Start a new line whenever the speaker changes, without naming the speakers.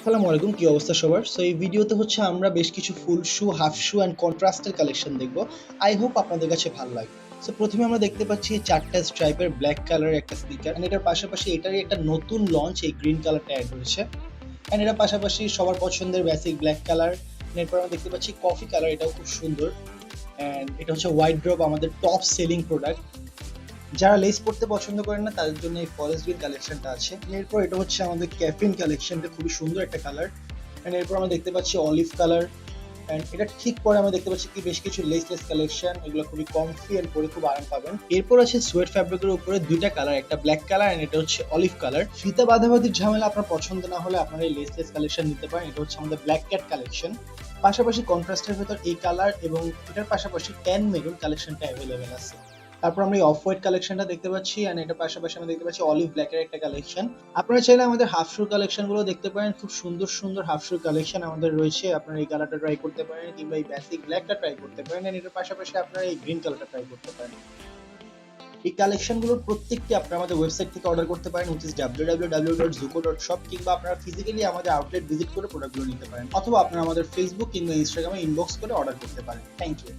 আসসালামু আলাইকুম, কি অবস্থা সবার? সো এই ভিডিওতে হচ্ছে আমরা বেশ কিছু ফুল শু, হাফ শু অ্যান্ড কন্ট্রাস্টের কালেকশন দেখবো। আই হোপ আপনাদের কাছে ভালো লাগবে। সো প্রথমে আমরা দেখতে পাচ্ছি ৪টা স্ট্রাইপের ব্ল্যাক কালারের একটা স্নিকার অ্যান্ড এটার পাশাপাশি এটারই একটা নতুন লঞ্চ এই গ্রিন কালারটা অ্যাড হয়েছে। অ্যান্ড এটার পাশাপাশি সবার পছন্দের বেসিক ব্ল্যাক কালার। এরপর আমরা দেখতে পাচ্ছি কফি কালার, এটাও খুব সুন্দর। অ্যান্ড এটা হচ্ছে হোয়াইট ড্রপ, আমাদের টপ সেলিং প্রোডাক্ট। যারা লেস পড়তে পছন্দ করেন না তাদের জন্য এই ফরেস্ট গ্রিন কালেকশনটা আছে। এরপর এটা হচ্ছে আমাদের ক্যাফিন কালেকশনটা, খুবই সুন্দর একটা কালার। এন্ড এরপর আমরা দেখতে পাচ্ছি অলিভ কালার। এন্ড এটা ঠিক পরে আমরা দেখতে পাচ্ছি কি বেশ কিছু লেসলেস কালেকশন, এগুলো খুবই কমফি এন্ড পরে খুব আরাম পাবেন। এরপর আছে সোয়েট ফ্যাব্রিকের উপরে দুইটা কালার, একটা ব্ল্যাক কালার এন্ড এটা হচ্ছে অলিভ কালার। ফিতা বাঁধাবাঁধির ঝামেলা আপনার পছন্দ না হলে আপনারা এই লেসলেস কালেকশন নিতে পারেন। এটা হচ্ছে আমাদের ব্ল্যাক ক্যাট কালেকশন। পাশাপাশি কন্ট্রাস্টের ভেতর এই কালার এবং এটার পাশাপাশি ট্যান মেরুন কালেকশনটা অ্যাভেলেবেল আছে। তারপর আমরা এই অফ হোয়াইট কালেকশনটা দেখতে পাচ্ছি এন্ড এটার পাশাপাশি আমরা দেখতে পাচ্ছি অলিভ ব্ল্যাকের একটা কালেকশন। আপনারা চাইলে আমাদের হাফ শু কালেকশন গুলো দেখতে পারেন, খুব সুন্দর সুন্দর হাফ শু কালেকশন আমাদের রয়েছে। আপনারা এই কালারটা ট্রাই করতে পারেন কিংবা এই বেসিক ব্ল্যাকটা ট্রাই করতে পারেন এন্ড এটার পাশাপাশি আপনারা এই গ্রিন কালারটা ট্রাই করতে পারেন। এই কালেকশনগুলোর প্রত্যেকটি আপনারা আমাদের ওয়েবসাইট থেকে অর্ডার করতে পারেন, which is www.zuko.shop, কিংবা আপনারা ফিজিক্যালি আমাদের আউটলেট ভিজিট করে প্রোডাক্টগুলো নিতে পারেন, অথবা আপনারা আমাদের ফেসবুক কিংবা ইনস্টাগ্রামে ইনবক্স করে অর্ডার করতে পারেন। Thank you.